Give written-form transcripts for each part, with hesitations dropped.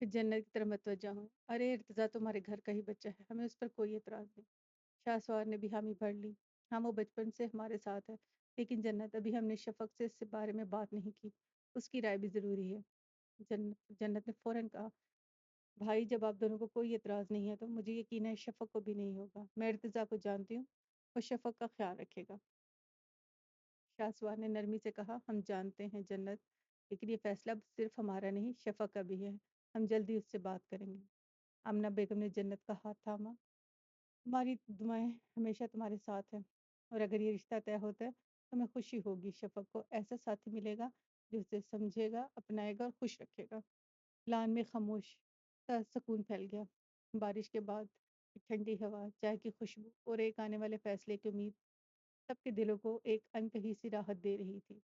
پھر جنت کی طرف متوجہ ہوں، ارے ارتضیٰ تمہارے گھر کا ہی بچہ ہے، ہمیں اس پر کوئی اعتراض نہیں۔ شاہ سوار نے بھی حامی بھر لی، ہاں وہ بچپن سے ہمارے ساتھ ہے، لیکن جنت ابھی ہم نے شفق سے اس بارے میں بات نہیں کی، اس کی رائے بھی ضروری ہے۔ جنت نے فوراً کہا، بھائی جب آپ دونوں کو کوئی اعتراض نہیں ہے تو مجھے یقین ہے شفق کو بھی نہیں ہوگا، میں ارتضیٰ کو جانتی ہوں، وہ شفق کا خیال رکھے گا۔ شاہ سوار نے نرمی سے کہا، ہم جانتے ہیں جنت، لیکن یہ فیصلہ صرف ہمارا نہیں شفق کا بھی ہے، ہم جلدی اس سے بات کریں گے۔ آمنہ بیگم نے جنت کا ہاتھ تھاما، ہماری دعائیں ہمیشہ تمہارے ساتھ ہیں، اور اگر یہ رشتہ طے ہوتا ہے تو ہمیں خوشی ہوگی، شفق کو ایسا ساتھی ملے گا جو اسے سمجھے گا، اپنائے گا اور خوش رکھے گا۔ لان میں خاموش سا سکون پھیل گیا۔ بارش کے بعد کی ٹھنڈی ہوا، چائے کی خوشبو اور ایک آنے والے فیصلے کی امید سب کے دلوں کو ایک انکہی سی راحت دے رہی تھی۔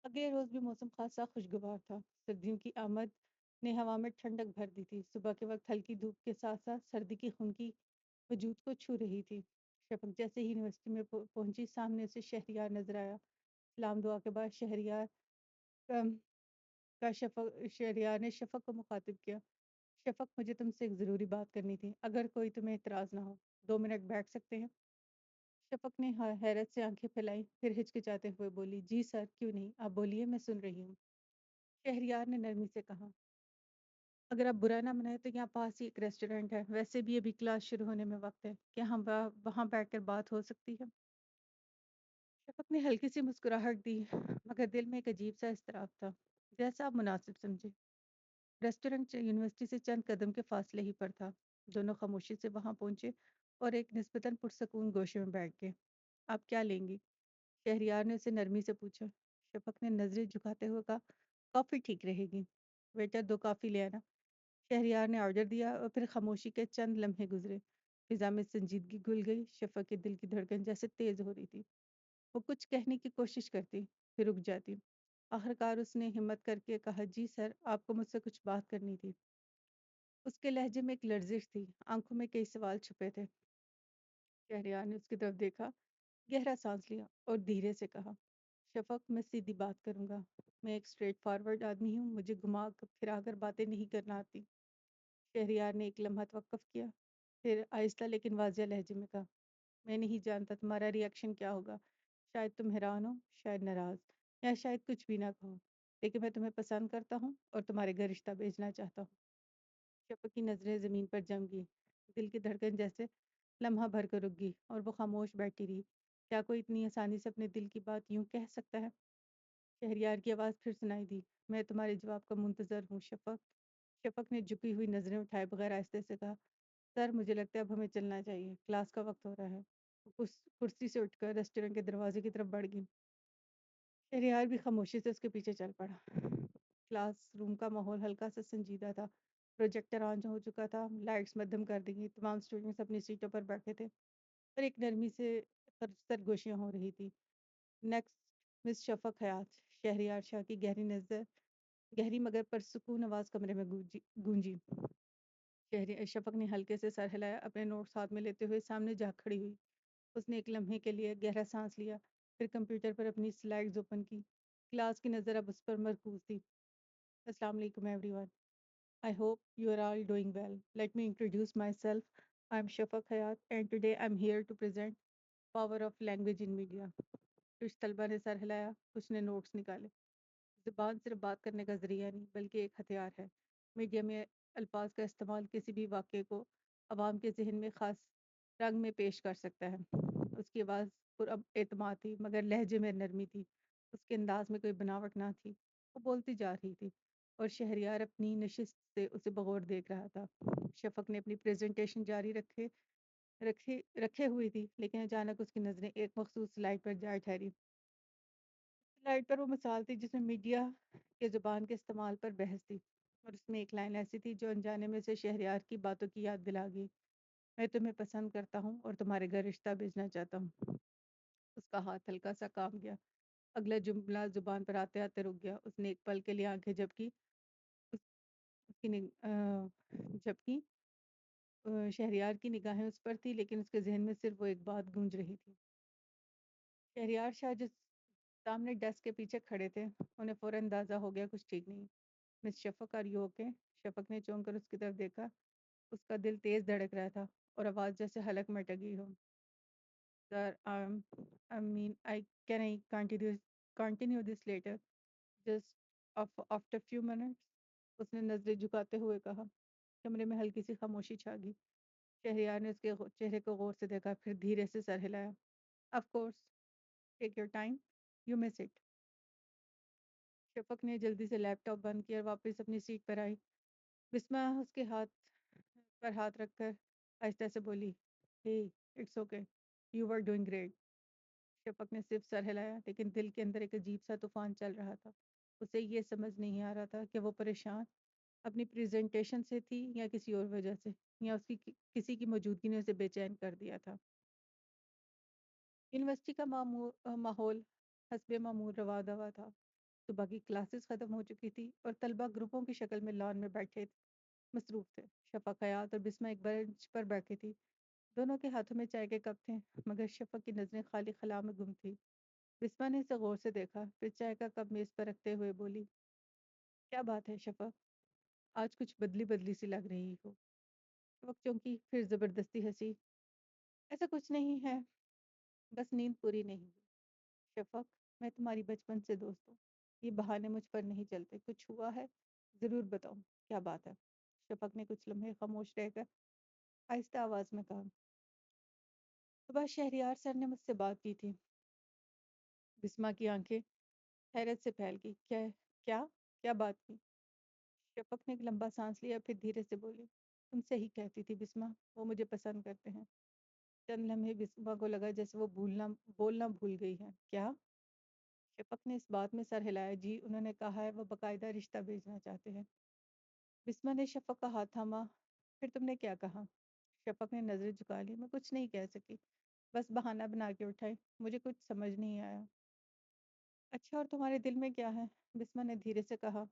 اگلے روز بھی موسم خاصا خوشگوار تھا، سردیوں کی آمد نے ہوا میں ٹھنڈک بھر دی تھی، صبح کے وقت ہلکی دھوپ کے ساتھ ساتھ سردی کی خنکی وجود کو چھو رہی تھی۔ شفق جیسے ہی یونیورسٹی میں پہنچی، سامنے سے شہریار نظر آیا۔ سلام دعا کے بعد شہریار نے شفق کو مخاطب کیا، شفق مجھے تم سے ایک ضروری بات کرنی تھی، اگر کوئی تمہیں اعتراض نہ ہو 2 منٹ بیٹھ سکتے ہیں؟ شفق نے حیرت سے آنکھیں پھیلائی، پھر ہچکچاتے ہوئے بولی، جی سر کیوں نہیں، آپ بولیے، میں سن رہی ہوں۔ شہریار نے نرمی سے کہا، اگر آپ برا نہ منائے تو یہاں پاس ہی ایک ریسٹورینٹ ہے، ویسے بھی ابھی کلاس شروع ہونے میں وقت ہے، کیا ہم وہاں بیٹھ کر بات ہو سکتی ہے؟ شفق نے ہلکی سی مسکراہٹ دی، مگر دل میں ایک عجیب سا اضطراب تھا۔ جیسا آپ مناسب سمجھے۔ ریسٹورنٹ یونیورسٹی سے چند قدم کے فاصلے ہی پر تھا۔ دونوں خاموشی سے وہاں پہنچے اور ایک نسبتاً پرسکون گوشے میں بیٹھ گئے۔ آپ کیا لیں گی؟ شہریار نے اسے نرمی سے پوچھا۔ شفق نے نظریں جھکاتے ہوئے کہا، کافی ٹھیک رہے گی۔ ویٹر 2 کافی لے آنا۔ شہریار نے آرڈر دیا اور پھر خاموشی کے چند لمحے گزرے۔ فضا میں سنجیدگی گھل گئی، شفق کے دل کی دھڑکن جیسے تیز ہو رہی تھی۔ وہ کچھ کہنے کی کوشش کرتی، پھر رک جاتی۔ آخرکار اس نے ہمت کر کے کہا، جی سر، آپ کو مجھ سے کچھ بات کرنی تھی۔ اس کے لہجے میں ایک لرزش تھی، آنکھوں میں کئی سوال چھپے تھے۔ شہریار نے اس کی طرف دیکھا، گہرا سانس لیا اور دھیرے سے کہا، شفق میں سیدھی بات کروں گا، میں ایک اسٹریٹ فارورڈ آدمی ہوں، مجھے گھما پھرا کر باتیں نہیں کرنا آتی۔ شہریار نے ایک لمحہ توقف کیا، پھر آہستہ لیکن واضح لہجے میں کہا، میں نہیں جانتا تمہارا ری ایکشن کیا ہوگا، شاید تم حیران ہو، شاید ناراض، یا شاید کچھ بھی نہ کہو، لیکن میں تمہیں پسند کرتا ہوں اور تمہارے گھر رشتہ بھیجنا چاہتا ہوں۔ شفق کی نظریں زمین پر جم گئی، دل کی دھڑکن جیسے لمحہ بھر کر رک گئی اور وہ خاموش بیٹھی رہی۔ کیا کوئی اتنی آسانی سے اپنے دل کی بات یوں کہہ سکتا ہے؟ شہریار کی آواز پھر سنائی دی، میں تمہارے جواب کا منتظر ہوں شفق۔ شفق نے جھکی ہوئی نظریں اٹھائے بغیر آہستہ سے کہا، سر مجھے لگتا ہے اب ہمیں چلنا چاہیے، کلاس کا وقت ہو رہا ہے۔ وہ کرسی سے اٹھ کر ریسٹورنٹ کے دروازے کی طرف بڑھ گئی۔ شہریار بھی خاموشی سے اس کے پیچھے چل پڑا۔ کلاس روم کا ماحول ہلکا سا سنجیدہ تھا، پروجیکٹر آن ہو چکا تھا، لائٹس مدھم کر دی گئی، تمام اسٹوڈنٹس اپنی سیٹوں پر بیٹھے تھے اور ایک نرمی سے سرگوشیاں ہو رہی تھی۔ نیکسٹ مس شفق حیات۔ شہریار شاہ کی گہری مگر پرسکون آواز کمرے میں گونجی۔ شفق نے ہلکے سے سر ہلایا، اپنے نوٹس ہاتھ میں لیتے ہوئے سامنے جا کھڑی ہوئی۔ اس نے ایک لمحے کے لیے گہرا سانس لیا، پھر کمپیوٹر پر اپنی سلائیڈز اوپن کی۔ کلاس کی نظر اب اس پر مرکوز تھی۔ السلام علیکم every one, I hope you are all doing well. Let me introduce myself. I'm Shafaq Hayat and today I'm here to present Power of Language in Media. کچھ طلبہ نے سر ہلایا، کچھ نے نوٹس نکالے۔ زبان صرف بات کرنے کا ذریعہ نہیں بلکہ ایک ہتھیار ہے۔ میڈیا میں الفاظ کا استعمال کسی بھی واقعے کو عوام کے ذہن میں خاص رنگ میں پیش کر سکتا ہے۔ اس کی آواز پر اعتماد تھی مگر لہجے میں نرمی تھی، اس کے انداز میں کوئی بناوٹ نہ تھی۔ وہ بولتی جا رہی تھی اور شہریار اپنی نشست سے اسے بغور دیکھ رہا تھا۔ شفق نے اپنی پریزنٹیشن جاری رکھے ہوئی تھی، لیکن اچانک اس کی نظریں ایک مخصوص سلائیڈ پر جا ٹھہری۔ سلائیڈ پر وہ مثال تھی جس میں میڈیا کے زبان کے استعمال پر بحث تھی، اور اس میں ایک لائن ایسی تھی جو انجانے میں سے شہریار کی باتوں کی یاد دلا گئی، میں تمہیں پسند کرتا ہوں اور تمہارے گھر رشتہ بھیجنا چاہتا ہوں۔ اس کا ہاتھ ہلکا سا کانپ گیا، اگلا جملہ زبان پر آتے آتے رک گیا۔ اس نے ایک پل کے لیے آنکھیں جھپکی، اس اس کی جبکہ شہریار کی نگاہیں اس پر تھی، لیکن اس کے ذہن میں صرف وہ ایک بات گونج رہی تھی۔ شہریار شاہ جس سامنے ڈیسک کے پیچھے کھڑے تھے، انہیں فوراً اندازہ ہو گیا کچھ ٹھیک نہیں۔ مس شفق آر یو اوکے؟ شفق نے چونک کر اس کی طرف دیکھا. اس کا دل تیز دھڑک رہا تھا اور آواز جیسے حلق میں ٹگی ہو. سر I mean can I continue this later just after few minutes. اس نے نظریں جھکاتے ہوئے کہا. کمرے میں ہلکی سی خاموشی چھا گئی. شہریار نے اس کے چہرے کو غور سے دیکھا پھر دھیرے سے سر ہلایا. Of course, take your time, you miss it. شفق نے جلدی سے لیپ ٹاپ بند کیا اور واپس اپنی سیٹ پر آئی. بسمہ اس کے ہاتھ پر ہاتھ رکھ کر آہستہ سے بولی. Hey, it's okay. You were doing great. شفق نے صرف سر ہلایا لیکن دل کے اندر ایک عجیب سا طوفان چل رہا تھا. اسے یہ سمجھ نہیں آ رہا تھا کہ وہ پریشان اپنی پریزنٹیشن سے تھی یا کسی اور وجہ سے یا اس کی کسی کی موجودگی نے اسے بے چین کر دیا تھا. یونیورسٹی کا ماحول حسب معمول روا دوا تھا. صبح کی کلاسز ختم ہو چکی تھی اور طلبہ گروپوں کی شکل میں لان میں بیٹھے مصروف تھے. شفق حیات اور بسمہ ایک بینچ پر بیٹھی تھی. دونوں کے ہاتھوں میں چائے کے کپ تھے مگر شفق کی نظریں خالی خلا میں گم تھی. بسمہ نے اسے غور سے دیکھا پھر چائے کا کپ میز پر رکھتے ہوئے بولی. کیا بات ہے شفق؟ آج کچھ بدلی بدلی سی لگ رہی ہو. شفق چونکی پھر زبردستی ہنسی. ایسا کچھ نہیں ہے بس نیند پوری نہیں ہوئی. شفق میں تمہاری بچپن سے دوست ہوں. یہ بہانے مجھ پر نہیں چلتے. کچھ ہوا ہے ضرور بتاؤ کیا بات ہے. شفق نے کچھ لمحے خاموش رہ کر آہستہ آواز میں کہا. صبح شہریار سر نے مجھ سے بات کی تھی. بسمہ کی آنکھیں حیرت سے پھیل گئی. کیا کیا بات کی؟ شفق نے ایک لمبا سانس لیا پھر دھیرے سے بولی. تم سے ہی کہتی تھی بسمہ وہ مجھے پسند کرتے ہیں. چند لمحے بسمہ کو لگا جیسے وہ بولنا بھول گئی ہے. کیا؟ شفق نے اس بات میں سر ہلایا. جی انہوں نے کہا ہے وہ باقاعدہ رشتہ بھیجنا چاہتے ہیں. بسمہ نے شفق کا ہاتھ تھاما. پھر تم نے کیا کہا؟ شفق نے نظریں جھکا لی. میں کچھ نہیں کہہ سکی بس بہانہ بنا کے اٹھائی. مجھے کچھ سمجھ نہیں آیا. اچھا اور تمہارے دل میں کیا ہے؟ بسمہ نے دھیرے سے کہا.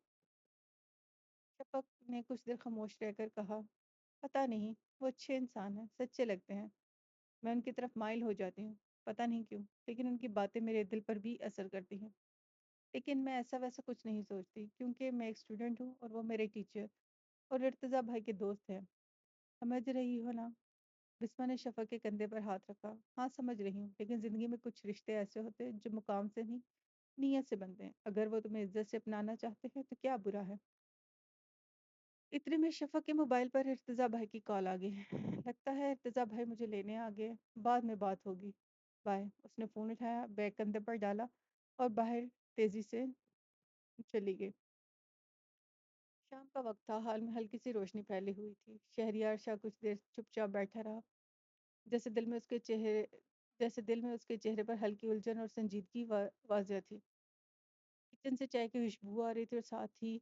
شفق نے کچھ دیر خاموش رہ کر کہا. پتہ نہیں وہ اچھے انسان ہیں سچے لگتے ہیں. میں ان کی طرف مائل ہو جاتی ہوں پتہ نہیں کیوں لیکن ان کی باتیں میرے دل پر بھی اثر کرتی ہیں. لیکن میں ایسا ویسا کچھ نہیں سوچتی کیونکہ میں ایک اسٹوڈنٹ ہوں اور وہ میرے ٹیچر اور ارتضیٰ بھائی کے دوست ہیں. سمجھ رہی ہو نا؟ بسمہ نے شفق کے کندھے پر ہاتھ رکھا. ہاں سمجھ رہی ہوں لیکن زندگی میں کچھ رشتے ایسے ہوتے ہیں جو مقام سے نہیں نیت سے بنتے ہیں. اگر وہ تمہیں عزت سے اپنانا چاہتے ہیں تو کیا برا ہے. اتنے میں شفق کے موبائل پر ارتضیٰ بھائی کی کال آ گئی. لگتا ہے ارتضیٰ بھائی مجھے لینے آ گئے. بعد میں بات ہوگی. بائے. اس نے فون اٹھایا بیگ کندھے پر ڈالا اور باہر تیزی سے چلی گئی. شام کا وقت تھا. حال میں ہلکی سی روشنی پھیلی ہوئی تھی. شہریار شاہ کچھ دیر چپ چاپ بیٹھا رہا جیسے دل میں اس کے چہرے پر ہلکی الجھن اور سنجیدگی واضح تھی. کچن سے چائے کی خوشبو آ رہی تھی اور ساتھ ہی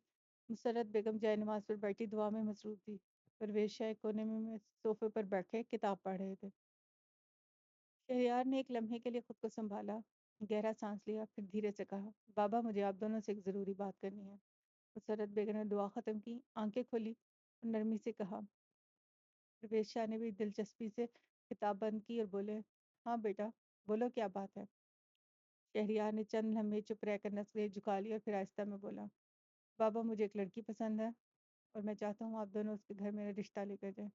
مسرت بیگم جائے نماز پر بیٹھی دعا میں مصروف تھی. پرویز شاہ ایک کونے میں صوفے پر بیٹھے کتاب پڑھ رہے تھے. شہریار نے ایک لمحے کے لیے خود کو سنبھالا. گہرا سانس لیا پھر دھیرے سے کہا. بابا مجھے آپ دونوں سے ایک ضروری بات کرنی ہے. مسرت بیگم نے دعا ختم کی آنکھیں کھولی اور نرمی سے کہا. پرویز شاہ نے بھی دلچسپی سے کتاب بند کی اور بولے. ہاں بیٹا بولو کیا بات ہے. شہریار نے چند لمحے چپ رہ کر نظریں جھکا لی اور پھر آہستہ میں بولا. بابا مجھے ایک لڑکی پسند ہے اور میں چاہتا ہوں آپ دونوں اس کے گھر میرا رشتہ لے کر جائیں.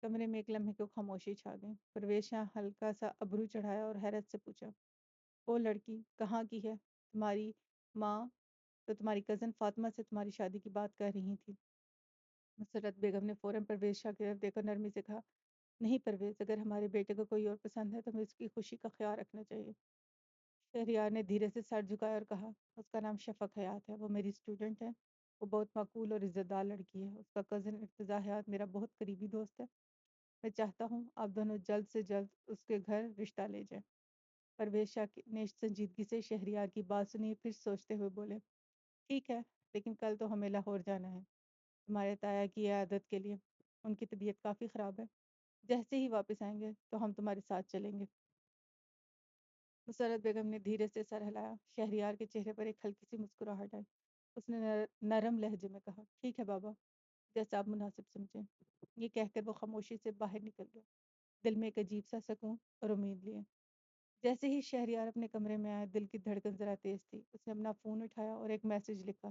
کمرے میں ایک لمحے کو خاموشی چھا گئی. پرویز شاہ ہلکا سا ابرو چڑھایا اور حیرت سے پوچھا. وہ لڑکی کہاں کی ہے؟ تمہاری ماں تو تمہاری کزن فاطمہ سے تمہاری شادی کی بات کر رہی تھی. مسرت بیگم نے فوراً پرویز شاہ کی طرف دیکھ کر نرمی سے کہا. نہیں پرویز اگر ہمارے بیٹے کو کوئی اور پسند ہے تو ہمیں اس کی خوشی کا خیال رکھنا چاہیے. شہریار نے دھیرے سے سر جھکایا اور کہا. اس کا نام شفق حیات ہے. وہ میری اسٹوڈنٹ ہے. وہ بہت معقول اور عزت دار لڑکی ہے. اس کا کزن ارتضیٰ حیات میرا بہت قریبی دوست ہے. میں چاہتا ہوں آپ دونوں جلد سے جلد اس کے گھر رشتہ لے جائیں. پرویز شاہ نے سنجیدگی سے شہریار کی بات سنی پھر سوچتے ہوئے بولے. ٹھیک ہے لیکن کل تو ہمیں لاہور جانا ہے تمہارے تایا کی عیادت کے لیے. ان کی طبیعت کافی خراب ہے. جیسے ہی واپس آئیں گے تو ہم تمہارے ساتھ چلیں گے. مسرت بیگم نے دھیرے سے سر ہلایا. شہریار کے چہرے پر ایک ہلکی سی مسکراہٹ آئی. اس نے نرم لہجے میں کہا. ٹھیک ہے بابا جیسا آپ مناسب سمجھیں. یہ کہہ کر وہ خاموشی سے باہر نکل گیا. دل میں ایک عجیب سا سکون اور امید لیے. جیسے ہی شہریار اپنے کمرے میں آیا دل کی دھڑکن ذرا تیز تھی. اس نے اپنا فون اٹھایا اور ایک میسج لکھا.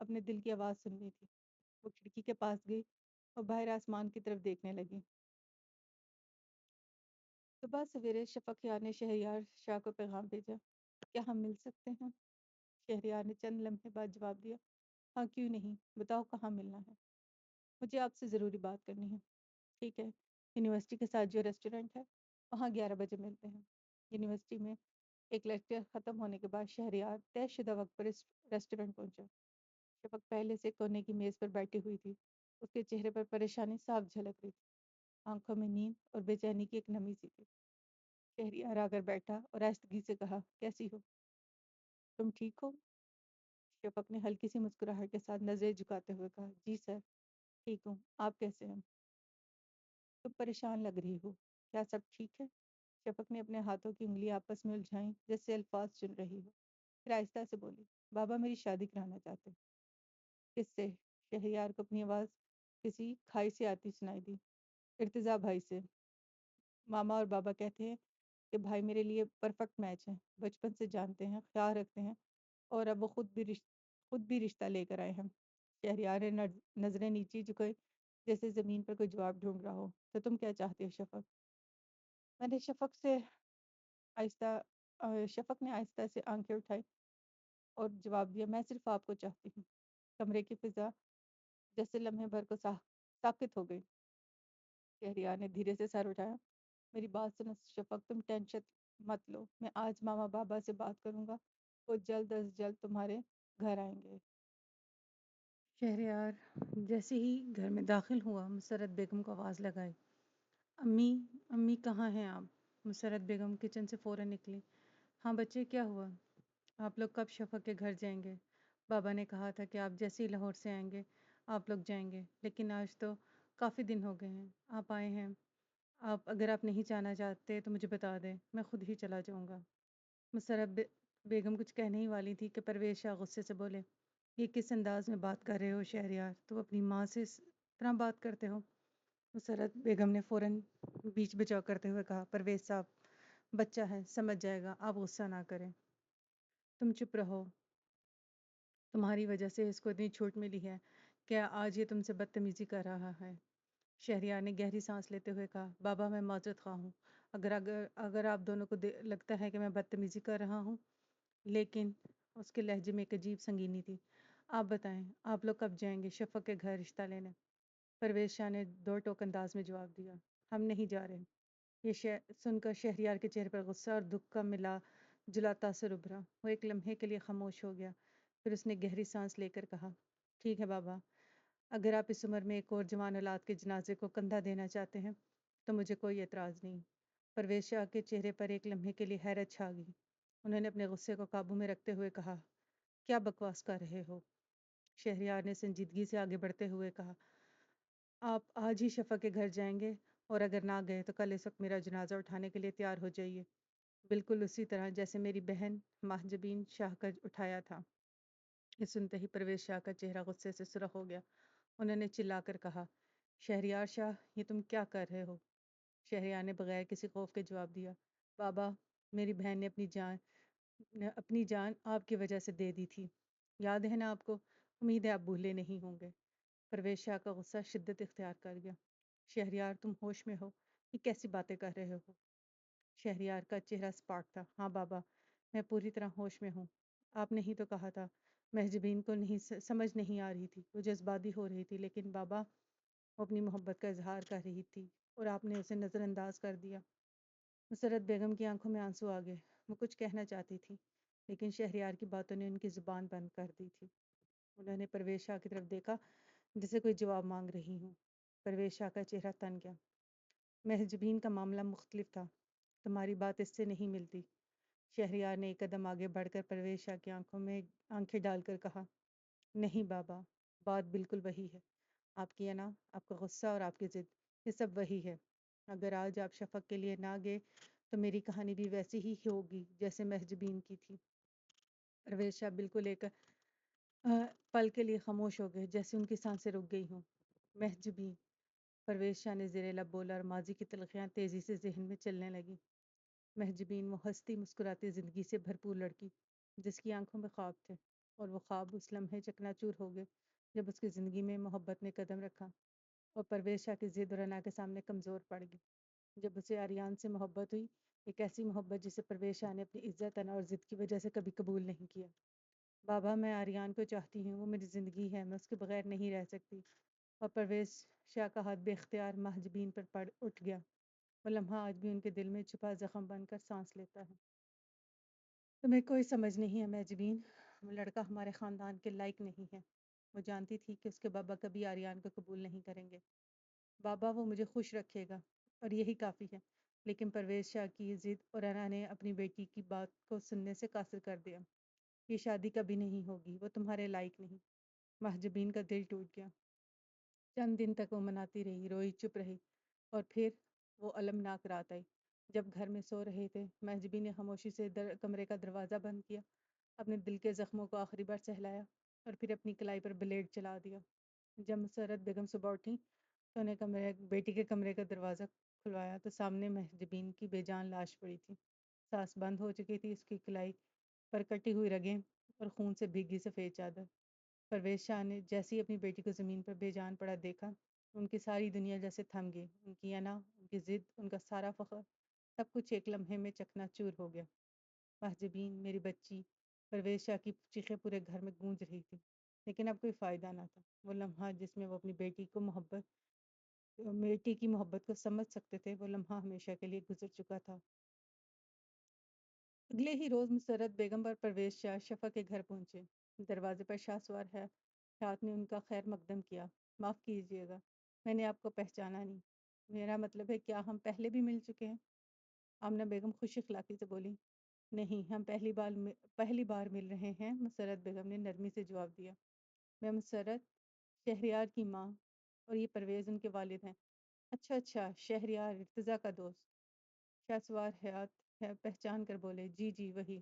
اپنے دل کی آواز سننی تھی۔ وہ کھڑکی کے پاس گئی اور باہر آسمان کی طرف دیکھنے لگی۔ صبح سویرے شفق یار نے شہریار شاہ کو پیغام بھیجا، کیا ہم مل سکتے ہیں؟ شہریار نے چند لمحے بعد جواب دیا، ہاں کیوں نہیں، بتاؤ کہاں ملنا ہے؟ مجھے آپ سے ضروری بات کرنی ہے۔ ٹھیک ہے، یونیورسٹی کے ساتھ جو ریسٹورینٹ ہے وہاں 11 بجے ملتے ہیں۔ یونیورسٹی میں ایک لیکچر ختم ہونے کے بعد شہریار طے شدہ وقت پر اس ریسٹورینٹ پہنچا۔ شفق پہلے سے کونے کی میز پر بیٹھی ہوئی تھی، اس کے چہرے پر پریشانی صاف جھلک رہی تھی، آنکھوں میں نیند اور بے چینی کی ایک نمی سی تھی۔ شہریار آ کر بیٹھا اور آہستگی سے کہا، کیسی ہو؟ تم ٹھیک ہو؟ شفق نے ہلکی سی مسکراہٹ کے ساتھ نظریں جھکاتے ہوئے کہا، جی سر، ٹھیک ہوں، آپ کیسے ہیں؟ تم پریشان لگ رہی ہو، کیا سب ٹھیک ہے؟ شفق نے اپنے ہاتھوں کی انگلی آپس میں الجھائیں جیسے الفاظ چن رہی ہو، پھر آہستہ سے بولی، بابا میری شادی کرانا چاہتے ہیں۔ کس سے؟ شہریار کو اپنی آواز کسی کھائی سے آتی سنائی دی۔ ارتضیٰ بھائی سے۔ ماما اور بابا کہتے ہیں کہ بھائی میرے لیے پرفیکٹ میچ ہے، بچپن سے جانتے ہیں، خیال رکھتے ہیں، اور اب وہ خود بھی رشتہ لے کر آئے ہیں۔ شہریار نے نظریں نیچی جھکائی جیسے زمین پر کوئی جواب ڈھونڈ رہا ہو۔ تو تم کیا چاہتے ہو شفق؟ میں نے آہستہ شفق نے آہستہ سے آنکھیں اٹھائی اور جواب دیا، میں صرف آپ کو چاہتی ہوں۔ کمرے کی فضا جیسے لمحے بھر کو ساکت ہو گئی۔ شہریار نے دھیرے سے سر اٹھایا، میری بات سنو شفق، تم ٹینشن مت لو، میں آج ماما بابا سے بات کروں گا، وہ جلد از جلد تمہارے گھر آئیں گے۔ شہریار جیسے ہی گھر میں داخل ہوا، مسرت بیگم کو آواز لگائی، امی، امی کہاں ہیں آپ؟ مسرت بیگم کچن سے فوراً نکلی۔ ہاں بچے، کیا ہوا؟ آپ لوگ کب شفق کے گھر جائیں گے؟ بابا نے کہا تھا کہ آپ جیسے ہی لاہور سے آئیں گے آپ لوگ جائیں گے، لیکن آج تو کافی دن ہو گئے ہیں آپ آئے ہیں۔ اگر آپ نہیں جانا چاہتے تو مجھے بتا دیں، میں خود ہی چلا جاؤں گا۔ مسرت بیگم کچھ کہنے ہی والی تھی کہ پرویز شاہ غصے سے بولے، یہ کس انداز میں بات کر رہے ہو شہریار؟ تو اپنی ماں سے اس طرح بات کرتے ہو؟ مسرت بیگم نے فوراً بیچ بچاؤ کرتے ہوئے کہا، پرویز صاحب بچہ ہے، سمجھ جائے گا، آپ غصہ نہ کریں۔ تم چپ رہو، تمہاری وجہ سے اس کو اتنی چھوٹ ملی ہے کہ آج یہ تم سے بدتمیزی کر رہا ہے۔ شہریار نے گہری سانس لیتے ہوئے کہا، بابا میں معذرت خواہ ہوں، اگر آپ دونوں کو لگتا ہے کہ میں بدتمیزی کر رہا ہوں، لیکن اس کے لہجے میں ایک عجیب سنگینی تھی۔ آپ بتائیں، آپ لوگ کب جائیں گے شفق کے گھر رشتہ لینے؟ پرویز شاہ نے دو ٹوک انداز میں جواب دیا، ہم نہیں جا رہے۔ یہ سن کر شہریار کے چہرے پر غصہ اور دکھ کا ملا جلا تاثر ابھرا۔ وہ ایک لمحے کے لیے خاموش ہو گیا، پھر اس نے گہری سانس لے کر کہا، ٹھیک ہے بابا، اگر آپ اس عمر میں ایک اور جوان اولاد کے جنازے کو کندھا دینا چاہتے ہیں تو مجھے کوئی اعتراض نہیں۔ پرویز شاہ کے چہرے پر ایک لمحے کے لیے حیرت چھا گئی۔ انہوں نے اپنے غصے کو قابو میں رکھتے ہوئے کہا، کیا بکواس کر رہے ہو؟ شہریار نے سنجیدگی سے آگے بڑھتے ہوئے کہا، آپ آج ہی شفق کے گھر جائیں گے، اور اگر نہ گئے تو کل اس وقت میرا جنازہ اٹھانے کے لیے تیار ہو جائیے، بالکل اسی طرح جیسے میری بہن مہجبین شاہ کا اٹھایا تھا۔ یہ سنتے ہی پرویز شاہ کا چہرہ غصے سے سرخ ہو گیا۔ انہوں نے چلا کر کہا، شہریار شاہ، یہ تم کیا کر رہے ہو؟ شہریار نے بغیر کسی خوف کے جواب دیا، بابا، میری بہن نے اپنی جان آپ کی وجہ سے دے دی تھی، یاد ہے نا آپ کو؟ امید ہے آپ بھولے نہیں ہوں گے۔ پرویز شاہ کا غصہ شدت اختیار کر گیا۔ شہریار، تم ہوش میں ہو؟ یہ کیسی باتیں کر رہے ہو؟ شہریار کا چہرہ سپاٹ تھا، ہاں بابا، میں پوری طرح ہوش میں ہوں۔ آپ نے ہی تو کہا تھا مہجبین کو نہیں سمجھ نہیں آ رہی تھی، وہ جذباتی ہو رہی تھی، لیکن بابا وہ اپنی محبت کا اظہار کر رہی تھی اور آپ نے اسے نظر انداز کر دیا۔ مسرت بیگم کی آنکھوں میں آنسو آ گئے، وہ کچھ کہنا چاہتی تھی لیکن شہریار کی باتوں نے ان کی زبان بند کر دی تھی۔ انہوں نے پرویز شاہ کی طرف دیکھا جسے کوئی جواب مانگ رہی ہوں۔ پرویز شاہ کا چہرہ تن گیا۔ مہجبین کا معاملہ مختلف تھا، تمہاری بات اس سے نہیں ملتی۔ شہریار نے ایک قدم آگے بڑھ کر پرویز شاہ کی آنکھوں میں آنکھیں ڈال کر کہا، نہیں بابا، بات بالکل وہی ہے، آپ کی انا، آپ کا غصہ اور آپ کی ضد، یہ سب وہی ہے۔ اگر آج آپ شفق کے لیے نہ گئے تو میری کہانی بھی ویسی ہی ہوگی جیسے مہجبین کی تھی۔ پرویز شاہ بالکل ایک پل کے لیے خاموش ہو گئے، جیسے ان کی سانسیں رک گئی ہوں۔ مہجبین، پرویز شاہ نے زیر لب بولا اور ماضی کی تلخیاں تیزی سے ذہن میں چلنے لگیں۔ مہجبین وہ ہستی مسکراتی زندگی سے بھرپور لڑکی جس کی آنکھوں میں خواب تھے، اور وہ خواب اس لمحے چکنا چور ہو گئے جب اس کی زندگی میں محبت نے قدم رکھا، اور پرویز شاہ کی ضد اور انا کے سامنے کمزور پڑ گئی۔ جب اسے آریان سے محبت ہوئی، ایک ایسی محبت جسے پرویز شاہ نے اپنی عزت، انا اور ضد کی وجہ سے کبھی قبول نہیں کیا۔ بابا، میں آریان کو چاہتی ہوں، وہ میری زندگی ہے، میں اس کے بغیر نہیں رہ سکتی۔ اور پرویز شاہ کا ہاتھ بے اختیار مہجبین پر پڑ اٹھ گیا۔ وہ لمحہ آج بھی ان کے دل میں چھپا زخم بن کر سانس لیتا ہے۔ تمہیں کوئی سمجھ نہیں ہے مہجبین، وہ لڑکا ہمارے خاندان کے لائق نہیں ہے۔ وہ جانتی تھی کہ اس کے بابا کبھی آریان کو قبول نہیں کریں گے۔ بابا، وہ مجھے خوش رکھے گا اور یہی کافی ہے۔ لیکن پرویز شاہ کی ضد اور انا نے اپنی بیٹی کی بات کو سننے سے قاصر کر دیا۔ یہ شادی کبھی نہیں ہوگی، وہ تمہارے لائق نہیں۔ مہجبین کا دل ٹوٹ گیا۔ چند دن تک وہ مناتی رہی، روئی، چپ رہی، اور پھر وہ المناک رات آئی۔ جب گھر میں سو رہے تھے، مہجبین نے خاموشی سے کمرے کا دروازہ بند کیا، اپنے دل کے زخموں کو آخری بار سہلایا، اور پھر اپنی کلائی پر بلیڈ چلا دیا۔ جب مسرت بیگم صبح اٹھی تو انہیں بیٹی کے کمرے کا دروازہ کھلوایا تو سامنے مہجبین کی بے جان لاش پڑی تھی۔ سانس بند ہو چکی تھی اس کی کلائی پر، کٹی ہوئی رگیں اور خون سے بھیگی سفید چادر۔ پرویز شاہ نے جیسے ہی اپنی بیٹی کو زمین پر بے جان پڑا دیکھا، ان کی ساری دنیا جیسے تھم گئی۔ ان کی انا، ان کی ضد، ان کا سارا فخر، سب کچھ ایک لمحے میں چکنا چور ہو گیا۔ مہجبین، میری بچی! پرویز شاہ کی چیخیں پورے گھر میں گونج رہی تھی، لیکن اب کوئی فائدہ نہ تھا۔ وہ لمحہ جس میں وہ اپنی بیٹی کی محبت کو سمجھ سکتے تھے، وہ لمحہ ہمیشہ کے لیے گزر چکا تھا۔ اگلے ہی روز مسرت بیگم اور پرویز شاہ شفا کے گھر پہنچے۔ دروازے پر شاہ سوار ہے حیات نے ان کا خیر مقدم کیا۔ معاف کیجیے گا، میں نے آپ کو پہچانا نہیں۔ میرا مطلب ہے، کیا ہم پہلے بھی مل چکے ہیں؟ آمنہ بیگم خوش اخلاقی سے بولی۔ نہیں، ہم پہلی بار مل رہے ہیں، مسرت بیگم نے نرمی سے جواب دیا۔ میں مسرت، شہریار کی ماں، اور یہ پرویز ان کے والد ہیں۔ اچھا اچھا، شہریار ارتضیٰ کا دوست؟ شاہ سوار حیات ہے پہچان کر بولے۔ جی جی وہی،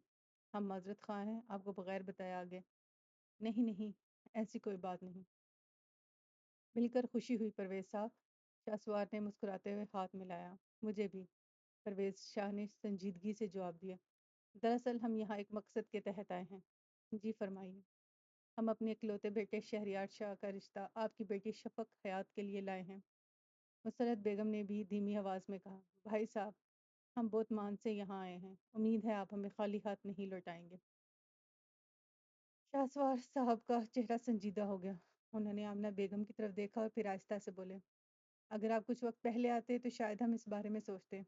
ہم معذرت خواہ ہیں، آپ کو بغیر بتایا آگے۔ نہیں نہیں، ایسی کوئی بات نہیں۔ مل کر خوشی ہوئی پرویز صاحب، شاہ سوار نے مسکراتے ہوئے ہاتھ ملایا۔ مجھے بھی، پرویز شاہ نے سنجیدگی سے جواب دیا۔ دراصل ہم یہاں ایک مقصد کے تحت آئے ہیں۔ جی فرمائیے۔ ہم اپنے اکلوتے بیٹے شہریار شاہ کا رشتہ آپ کی بیٹی شفق حیات کے لیے لائے ہیں۔ مسرت بیگم نے بھی دھیمی آواز میں کہا۔ بھائی صاحب، ہم بہت مان سے یہاں آئے ہیں، امید ہے آپ ہمیں خالی ہاتھ نہیں لوٹائیں گے۔ شاہ سوار صاحب کا چہرہ سنجیدہ ہو گیا۔ انہوں نے آمنہ بیگم کی طرف دیکھا اور پھر آہستہ سے بولے۔ اگر آپ کچھ وقت پہلے آتے تو شاید ہم اس بارے میں سوچتے،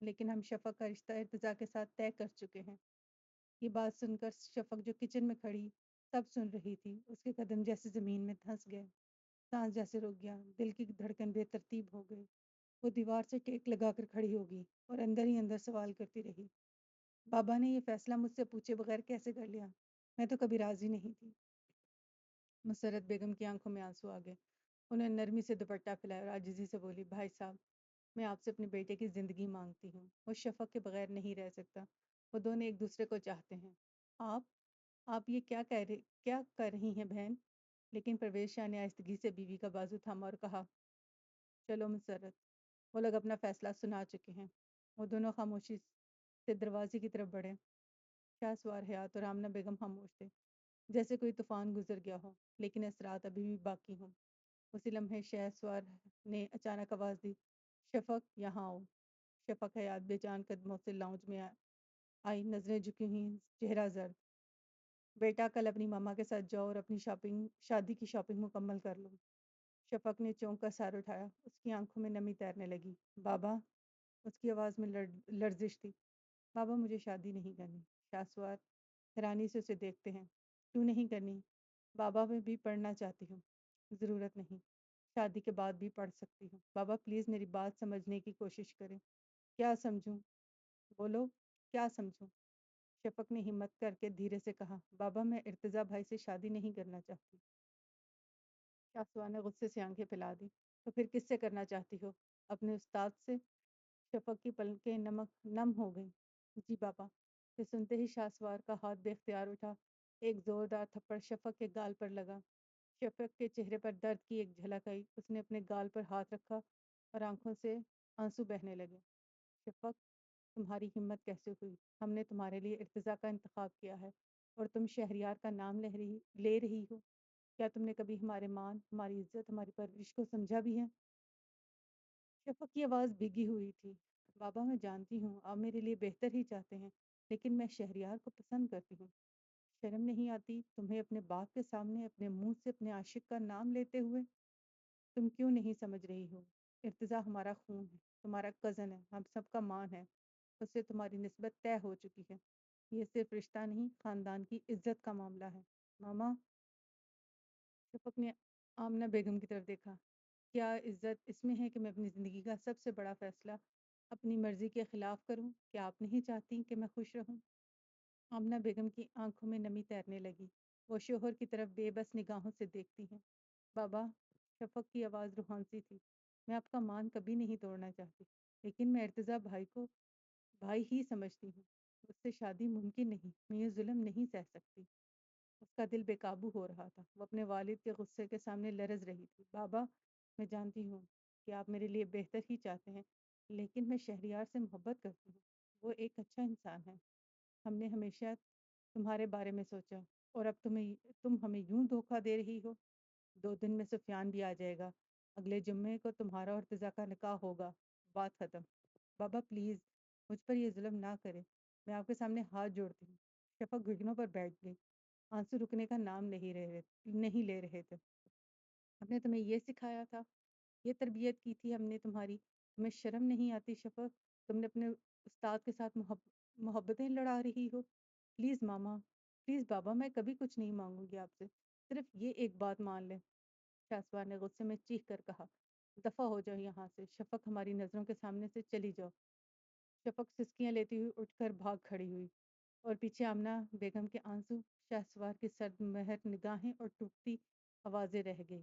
لیکن ہم شفق کا رشتہ ارتضیٰ کے ساتھ طے کر چکے ہیں۔ یہ بات سن کر شفق جو کچن میں کھڑی سب سن رہی تھی، اس کے قدم جیسے زمین میں دھنس گئے، سانس جیسے رک گیا، دل کی دھڑکن بے ترتیب ہو گئی۔ وہ دیوار سے ٹیک لگا کر کھڑی ہوگی اور اندر ہی اندر سوال کرتی رہی۔ بابا نے یہ فیصلہ مجھ سے پوچھے بغیر کیسے کر لیا؟ میں تو کبھی راضی نہیں تھی۔ مسرت بیگم کی آنکھوں میں آنسو آ گئے۔ انہیں نرمی سے دوپٹہ پھیلایا اور عاجزی سے بولی۔ بھائی صاحب، میں آپ سے اپنے بیٹے کی زندگی مانگتی ہوں، وہ شفق کے بغیر نہیں رہ سکتا۔ وہ دونوں ایک دوسرے کو چاہتے ہیں۔ آپ آپ یہ کیا کر رہی ہیں بہن؟ لیکن پرویز شاہ نے آہستگی سے بیوی کا بازو تھاما اور کہا۔ چلو مسرت، وہ لوگ اپنا فیصلہ سنا چکے ہیں۔ وہ دونوں خاموشی سے دروازے کی طرف بڑھے۔ شاہ سوار حیات اور آمنہ بیگم خاموش تھے، جیسے کوئی طوفان گزر گیا ہو، لیکن اثرات ابھی بھی باقی ہوں۔ اسی لمحے شاہ سوار نے اچانک آواز دی۔ شفق، یہاں آؤ۔ شفق حیات بے جان قدموں سے لاؤنج میں آئی، نظریں جھکی ہوئی، چہرہ زرد۔ بیٹا، کل اپنی ماما کے ساتھ جاؤ اور اپنی شادی کی شاپنگ مکمل کر لو۔ شفق نے چونک کر سر اٹھایا، اس کی آنکھوں میں نمی تیرنے لگی۔ بابا، اس کی آواز میں لرزش تھی۔ بابا، مجھے شادی نہیں کرنی۔ شاہ سوار حیرانی سے اسے دیکھتے ہیں۔ کیوں نہیں کرنی؟ بابا، میں بھی پڑھنا چاہتی ہوں۔ ضرورت نہیں، شادی کے بعد بھی پڑھ سکتی ہوں۔ بابا پلیز میری بات سمجھنے کی کوشش کریں۔ کیا سمجھوں؟ بولو، کیا سمجھوں؟ شفق نے ہمت کر کے دھیرے سے کہا۔ بابا، میں ارتضیٰ بھائی سے شادی نہیں کرنا چاہتی۔ شاہ سوار نے غصے سے آنکھیں پھیلا دی۔ تو پھر کس سے کرنا چاہتی ہو؟ اپنے استاد سے؟ شفق کی پلکیں نم ہو گئیں۔ جی بابا۔ یہ سنتے ہی شاہ سوار کا ہاتھ بے اختیار اٹھا، ایک زوردار تھپڑ شفق کے گال پر لگا۔ شفق کے چہرے پر درد کی ایک جھلک آئی، اس نے اپنے گال پر ہاتھ رکھا اور آنکھوں سے آنسو بہنے لگے۔ شفق، تمہاری ہمت کیسے ہوئی؟ ہم نے تمہارے لیے ارتضیٰ کا انتخاب کیا ہے، اور تم شہریار کا نام لے رہی ہو؟ کیا تم نے کبھی ہمارے مان، ہماری عزت، ہماری پرورش کو سمجھا بھی ہے؟ شفق کی آواز بھیگی ہوئی تھی۔ بابا میں جانتی ہوں آپ میرے لیے بہتر ہی چاہتے ہیں، لیکن میں شہریار کو پسند کرتی ہوں۔ شرم نہیں آتی تمہیں اپنے باپ کے سامنے اپنے منہ سے اپنے عاشق کا نام لیتے ہوئے؟ تم کیوں نہیں سمجھ رہی ہو؟ ارتضیٰ ہمارا خون ہے، تمہارا کزن ہے، ہم سب کا مان ہے، اس سے تمہاری نسبت طے ہو چکی ہے۔ یہ صرف رشتہ نہیں، خاندان کی عزت کا معاملہ ہے۔ ماما، شفق نے آمنہ بیگم کی طرف دیکھا۔ کیا عزت اس میں ہے کہ میں اپنی زندگی کا سب سے بڑا فیصلہ اپنی مرضی کے خلاف کروں؟ کیا آپ نہیں چاہتی کہ میں خوش رہوں؟ آمنہ بیگم کی آنکھوں میں نمی تیرنے لگی۔ وہ شوہر کی طرف بے بس نگاہوں سے دیکھتی ہیں۔ بابا، شفق کی آواز روحان سی تھی، میں آپ کا مان کبھی نہیں توڑنا چاہتی، لیکن میں ارتضیٰ بھائی کو بھائی ہی سمجھتی ہوں۔ اس سے شادی ممکن نہیں، میں یہ ظلم نہیں سہ سکتی۔ اس کا دل بے قابو ہو رہا تھا، وہ اپنے والد کے غصے کے سامنے لرز رہی تھی۔ بابا، میں جانتی ہوں کہ آپ میرے لیے بہتر ہی چاہتے ہیں، لیکن میں شہریار سے محبت کرتی ہوں۔ وہ ایک اچھا انسان ہے۔ ہم نے ہمیشہ تمہارے بارے میں سوچا، اور اب تم ہمیں یوں دھوکہ دے رہی ہو۔ 2 دن میں سفیان بھی آ جائے گا، اگلے جمعے کو تمہارا اور ارتضیٰ کا نکاح ہوگا، بات ختم۔ بابا پلیز، مجھ پر یہ ظلم نہ کرے، میں آپ کے سامنے ہاتھ جوڑتی ہوں۔ شفق گھٹنوں پر بیٹھ گئی، آنسو رکنے کا نام نہیں لے رہے تھے۔ ہم نے تمہیں یہ سکھایا تھا، یہ تربیت کی تھی ہم نے تمہاری؟ تمہیں شرم نہیں آتی شفق؟ تم نے اپنے استاد کے ساتھ محبتیں لڑا رہی ہو۔ پلیز ماما، پلیز بابا، میں کبھی کچھ نہیں مانگوں گی آپ سے، صرف یہ ایک بات مان لیں۔ شہسوار نے غصے میں چیخ کر کہا، دفع ہو جاؤ یہاں سے، شفق ہماری نظروں کے سامنے سے چلی جاؤ۔ شفق سسکیاں لیتی ہوئی اٹھ کر بھاگ کھڑی ہوئی، اور پیچھے آمنہ بیگم کے آنسو، شہسوار کی سرد مہر نگاہیں اور ٹوٹتی آوازیں رہ گئی۔